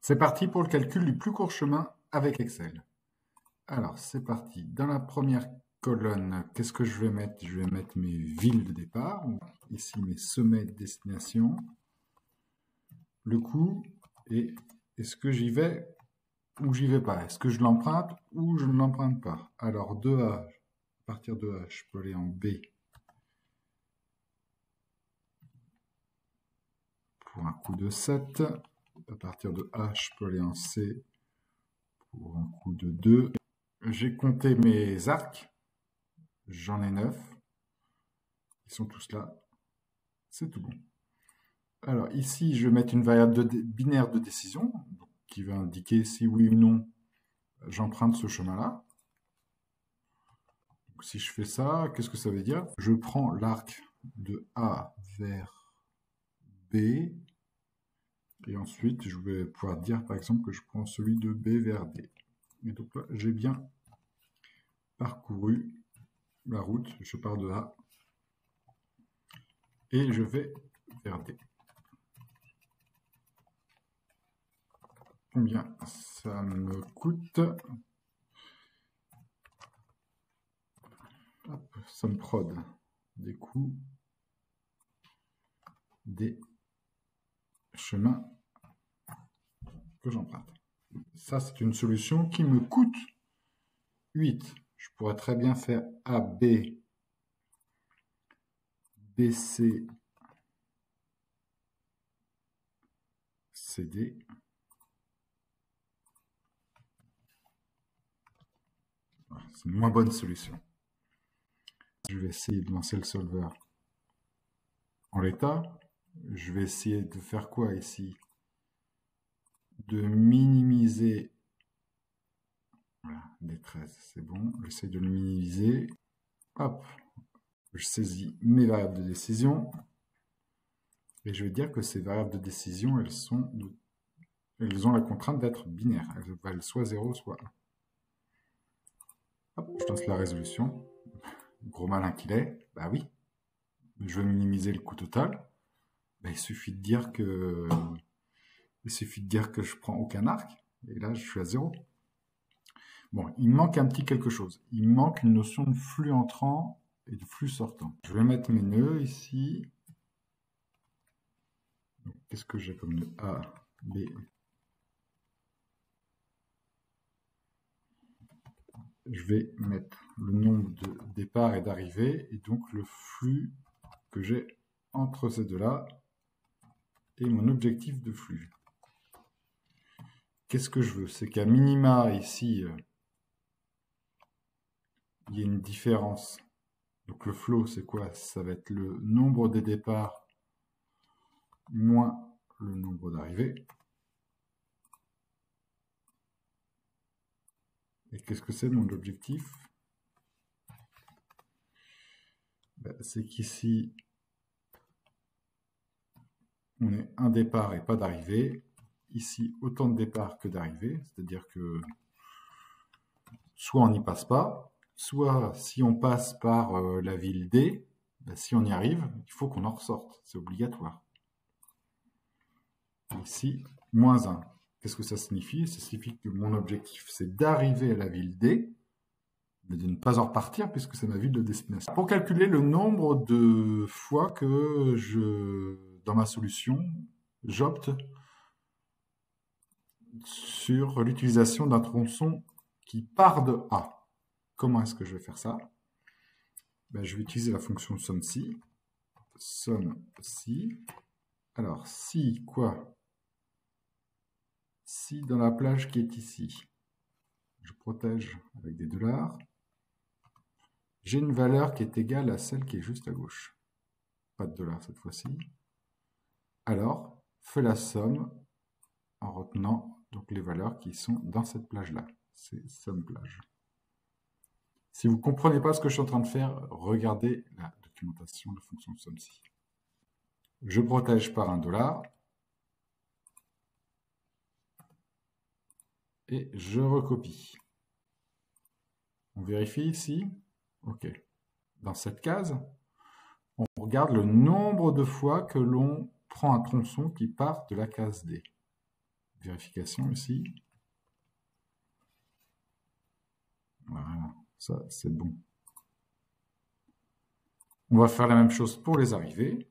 C'est parti pour le calcul du plus court chemin avec Excel. Alors, c'est parti. Dans la première colonne, qu'est-ce que je vais mettre? Je vais mettre mes villes de départ. Ici, mes sommets de destination. Le coût et est-ce que j'y vais ou j'y vais pas? Est-ce que je l'emprunte ou je ne l'emprunte pas? Alors, 2A, à partir de A, je peux aller en B pour un coût de 7. À partir de A, je peux aller en C pour un coût de 2. J'ai compté mes arcs. J'en ai 9. Ils sont tous là. C'est tout bon. Alors ici, je vais mettre une variable binaire de décision qui va indiquer si oui ou non j'emprunte ce chemin-là. Si je fais ça, qu'est-ce que ça veut dire? Je prends l'arc de A vers B et ensuite je vais pouvoir dire par exemple que je prends celui de B vers D. Et donc là, j'ai bien parcouru la route. Je pars de A et je vais vers D. Combien ça me coûte? Hop, ça me prod des coûts des chemins que j'emprunte. Ça, c'est une solution qui me coûte 8. Je pourrais très bien faire AB, BC, CD. C'est une moins bonne solution. Je vais essayer de lancer le solver en l'état. Je vais essayer de faire quoi ici? De minimiser. Voilà, des 13, c'est bon. J'essaie de le minimiser. Hop, je saisis mes variables de décision. Et je vais dire que ces variables de décision, elles ont la contrainte d'être binaires. Elles valent soit 0, soit 1. Hop, je lance la résolution. Gros malin qu'il est, bah oui. Je veux minimiser le coût total. Bah, il suffit de dire que je prends aucun arc. Et là, je suis à 0. Bon, il manque un petit quelque chose. Il manque une notion de flux entrant et de flux sortant. Je vais mettre mes nœuds ici. Qu'est-ce que j'ai comme nœud? A, B. Je vais mettre le nombre de départ et d'arrivée, et donc le flux que j'ai entre ces deux-là, et mon objectif de flux. Qu'est-ce que je veux? C'est qu'à minima, ici, il y a une différence. Donc le flow, c'est quoi? Ça va être le nombre des départs moins le nombre d'arrivées. Et qu'est-ce que c'est mon objectif? Ben, c'est qu'ici, on est un départ et pas d'arrivée. Ici, autant de départs que d'arrivées, c'est-à-dire que soit on n'y passe pas, soit si on passe par la ville D, ben, si on y arrive, il faut qu'on en ressorte, c'est obligatoire. Ici, moins 1. Qu'est-ce que ça signifie? Ça signifie que mon objectif, c'est d'arriver à la ville D, mais de ne pas en repartir puisque c'est ma ville de destination. Pour calculer le nombre de fois que dans ma solution, j'opte sur l'utilisation d'un tronçon qui part de A. Comment est-ce que je vais faire ça? Ben, je vais utiliser la fonction SUMSI. SUMSI. Alors, si quoi? Si dans la plage qui est ici, je protège avec des $, j'ai une valeur qui est égale à celle qui est juste à gauche. Pas de $ cette fois-ci. Alors, fais la somme en retenant donc les valeurs qui sont dans cette plage-là. C'est somme plage. Si vous ne comprenez pas ce que je suis en train de faire, regardez la documentation de la fonction SUMSI. Je protège par un $. Et je recopie. On vérifie ici. OK. Dans cette case, on regarde le nombre de fois que l'on prend un tronçon qui part de la case D. Vérification ici. Voilà, ça c'est bon. On va faire la même chose pour les arrivées,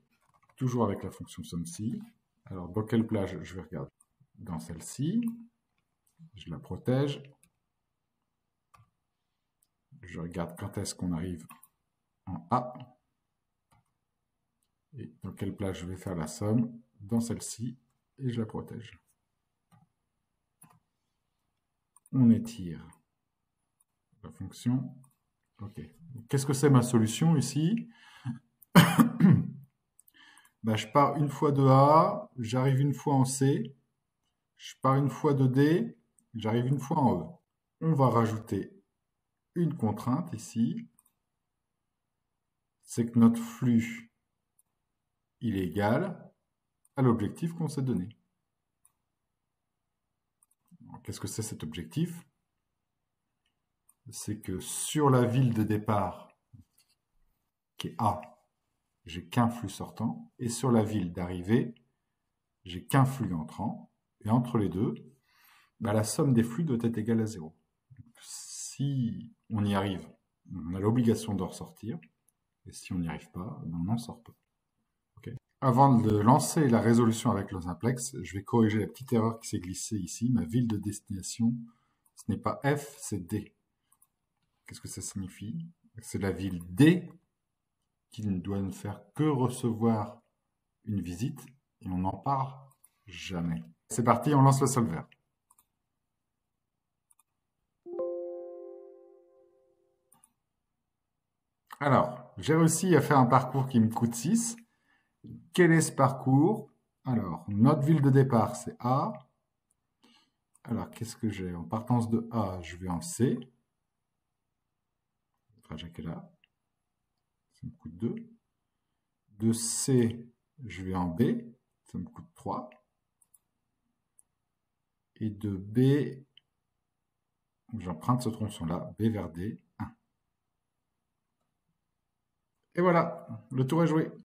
toujours avec la fonction SUMSI. Alors, dans quelle plage je vais regarder? Dans celle-ci. Je la protège. Je regarde quand est-ce qu'on arrive en A. Et dans quelle plage je vais faire la somme? Dans celle-ci. Et je la protège. On étire la fonction. OK. Qu'est-ce que c'est ma solution ici? Ben, je pars une fois de A, j'arrive une fois en C, je pars une fois de D, j'arrive une fois en E. On va rajouter une contrainte ici, c'est que notre flux, il est égal à l'objectif qu'on s'est donné. Qu'est-ce que c'est cet objectif? C'est que sur la ville de départ, qui est A, j'ai qu'un flux sortant, et sur la ville d'arrivée, j'ai qu'un flux entrant, et entre les deux, ben, la somme des flux doit être égale à 0. Si on y arrive, on a l'obligation de ressortir, et si on n'y arrive pas, ben, on n'en sort pas. Okay. Avant de lancer la résolution avec le simplex, je vais corriger la petite erreur qui s'est glissée ici. Ma ville de destination, ce n'est pas F, c'est D. Qu'est-ce que ça signifie? C'est la ville D qui ne doit ne faire que recevoir une visite et on n'en parle jamais. C'est parti, on lance le solver. Alors, j'ai réussi à faire un parcours qui me coûte 6. Quel est ce parcours? Alors, notre ville de départ, c'est A. Alors, qu'est-ce que j'ai? En partance de A, je vais en C. Le trajet qui est là. Ça me coûte 2. De C, je vais en B. Ça me coûte 3. Et de B, j'emprunte ce tronçon-là, B vers D, 1. Et voilà, le tour est joué.